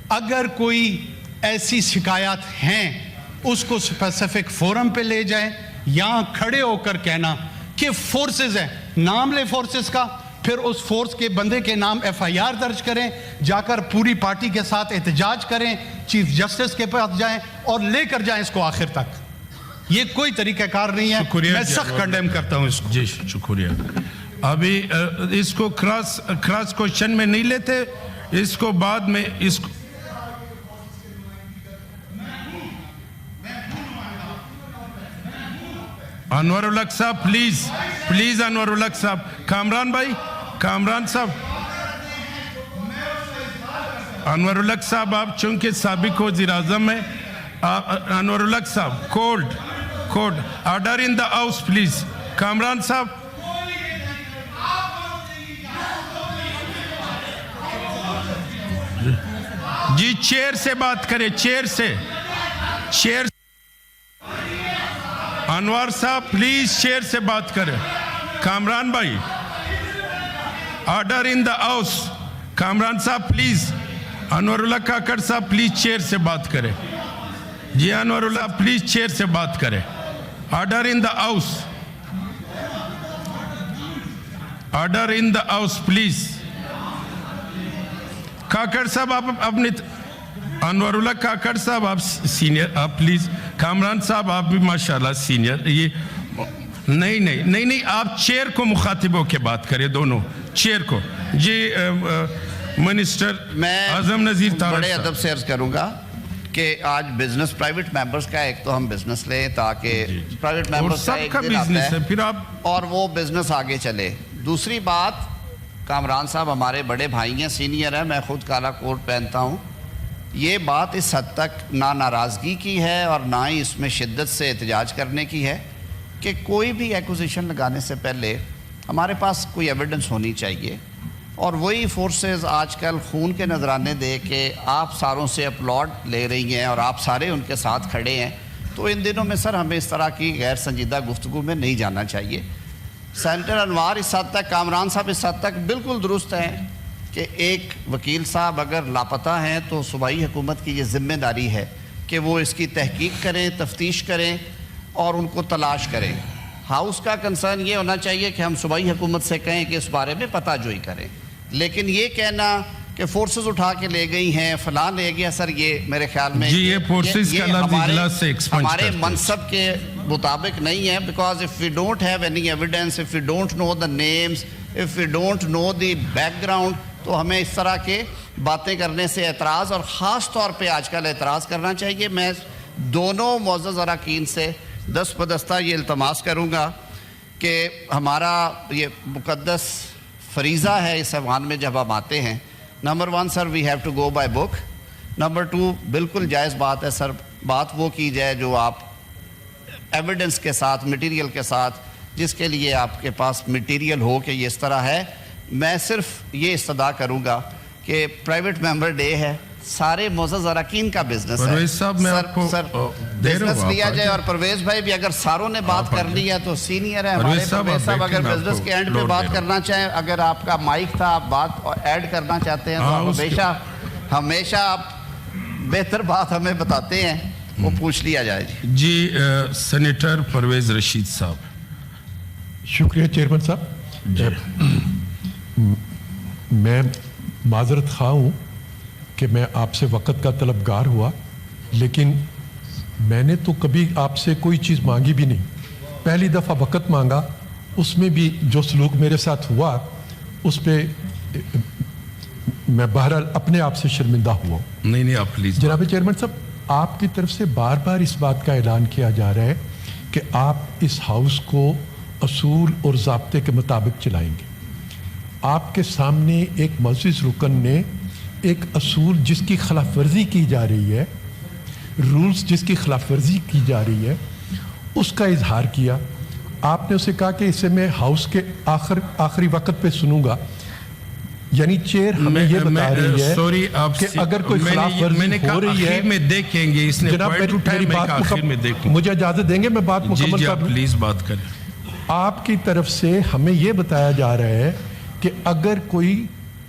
اگر کوئی ایسی شکایات ہیں اس کو اسپیسیفک فورم پہ لے جائیں. یہاں کھڑے ہو کر کہنا کہ فورسز ہیں, نام لے فورسز کا, پھر اس فورس کے بندے کے نام ایف آئی آر درج کریں, جا کر پوری پارٹی کے ساتھ احتجاج کریں, چیف جسٹس کے پاس جائیں اور لے کر جائیں اس کو آخر تک. یہ کوئی طریقہ کار نہیں ہے. میں سخت کنڈیم کرتا ہوں اس کو. جی شکریہ. ابھی اس کو کراس کوشچن میں نہیں لیتے, اس کو بعد میں اس کو انور الحق صاحب پلیز انور الحق صاحب. کامران بھائی, کامران صاحب, انور الحق صاحب آپ چونکہ سابق وزیر اعظم ہیں, انور الحق صاحب code order in the house please. Kamran صاحب جی چیئر سے بات کریں, چیئر سے. انوار صاحب پلیز چیئر سے بات کریں. کامران بھائی order in the house. Kamran صاحب پلیز. انور اللہ کاکڑ صاحب پلیز چیئر سے بات کریں. جی انور اللہ پلیز چیئر سے بات کریں. Order in the house, order in the house please. Kakar صاحب آپ اپنی, انور اللہ کاکڑ صاحب آپ سینئر, آپ پلیز. کامران صاحب آپ بھی ماشاءاللہ سینئر. یہ نہیں آپ چیئر کو مخاطبوں کے بات کریں, دونوں چیئر کو. جی منسٹر اعظم نذیر طارق بڑے ادب سے عرض کروں گا کہ آج بزنس پرائیویٹ ممبرز کا ایک تو ہم بزنس لیں تاکہ پرائیویٹ ممبرز کا ایک دن آتا ہے پھر آپ اور وہ بزنس آگے چلے. دوسری بات, کامران صاحب ہمارے بڑے بھائی ہیں, سینئر ہیں, میں خود کالا کوٹ پہنتا ہوں. یہ بات اس حد تک نہ ناراضگی کی ہے اور نہ ہی اس میں شدت سے احتجاج کرنے کی ہے کہ کوئی بھی ایکوزیشن لگانے سے پہلے ہمارے پاس کوئی ایویڈنس ہونی چاہیے. اور وہی فورسز آج کل خون کے نذرانے دے کے آپ ساروں سے اپلاڈ لے رہی ہیں اور آپ سارے ان کے ساتھ کھڑے ہیں. تو ان دنوں میں سر ہمیں اس طرح کی غیر سنجیدہ گفتگو میں نہیں جانا چاہیے. سینیٹر انوار اس حد تک, کامران صاحب اس حد تک بالکل درست ہیں کہ ایک وکیل صاحب اگر لاپتہ ہیں تو صوبائی حکومت کی یہ ذمہ داری ہے کہ وہ اس کی تحقیق کریں, تفتیش کریں اور ان کو تلاش کریں. ہاؤس کا کنسرن یہ ہونا چاہیے کہ ہم صوبائی حکومت سے کہیں کہ اس بارے میں پتہ جوئی کریں. لیکن یہ کہنا کہ فورسز اٹھا کے لے گئی ہیں, فلاں لے گیا, سر یہ میرے خیال میں جی یہ فورسز کا لفظ اجلاس سے ایکسپنج ہمارے منصب کے مطابق نہیں ہے. Because if we don't have any evidence, if we don't know the names, if we don't know the background, تو ہمیں اس طرح کے باتیں کرنے سے اعتراض, اور خاص طور پہ آج کل اعتراض کرنا چاہیے. میں دونوں معزز اراکین سے دست بدستہ یہ التماس کروں گا کہ ہمارا یہ مقدس فریضہ ہے اس ایوان میں جب ہم آتے ہیں. Number 1 sir we have to go by book. Number 2 بالکل جائز بات ہے سر, بات وہ کی جائے جو آپ ایویڈنس کے ساتھ, مٹیریل کے ساتھ, جس کے لیے آپ کے پاس مٹیریل ہو کہ یہ اس طرح ہے. میں صرف یہ استدعا کروں گا کہ پرائیویٹ ممبر ڈے ہے, سارے معزز اراکین کا بزنس ہے. پرویز صاحب میں آپ کو بزنس لیا جائے, اور پرویز بھائی بھی اگر ساروں نے بات کر لی ہے تو سینئر ہے ہمارے پرویز صاحب, اگر بزنس کے اینڈ پہ بات کرنا چاہیں, اگر آپ کا مائک تھا آپ بات ایڈ کرنا چاہتے ہیں تو ہمیشہ آپ بہتر بات ہمیں بتاتے ہیں, وہ پوچھ لیا جائے. جی سینیٹر پرویز رشید صاحب. شکریہ چیئرمین صاحب. میں معذرت خواہ ہوں کہ میں آپ سے وقت کا طلبگار ہوا, لیکن میں نے تو کبھی آپ سے کوئی چیز مانگی بھی نہیں. پہلی دفعہ وقت مانگا, اس میں بھی جو سلوک میرے ساتھ ہوا اس پہ میں بہرحال اپنے آپ سے شرمندہ ہوا. نہیں آپ پلیز. جناب چیئرمین صاحب, آپ کی طرف سے بار بار اس بات کا اعلان کیا جا رہا ہے کہ آپ اس ہاؤس کو اصول اور ضابطے کے مطابق چلائیں گے. آپ کے سامنے ایک معزز رکن نے ایک اصول جس کی خلاف ورزی کی جا رہی ہے, رولز جس کی خلاف ورزی کی جا رہی ہے, اس کا اظہار کیا. آپ نے اسے کہا کہ اسے میں ہاؤس کے آخری وقت پہ سنوں گا. یعنی چیئر ہمیں یہ بتا رہی ہے کہ اگر کوئی خلاف ورزی ہو رہی ہے, میں دیکھیں گے. اس نے پوائنٹ اٹھایا, میں آخر میں دیکھوں. مجھے اجازت دیں گے میں بات مکمل کر لوں. پلیز بات کریں. آپ کی طرف سے ہمیں یہ بتایا جا رہا ہے کہ اگر کوئی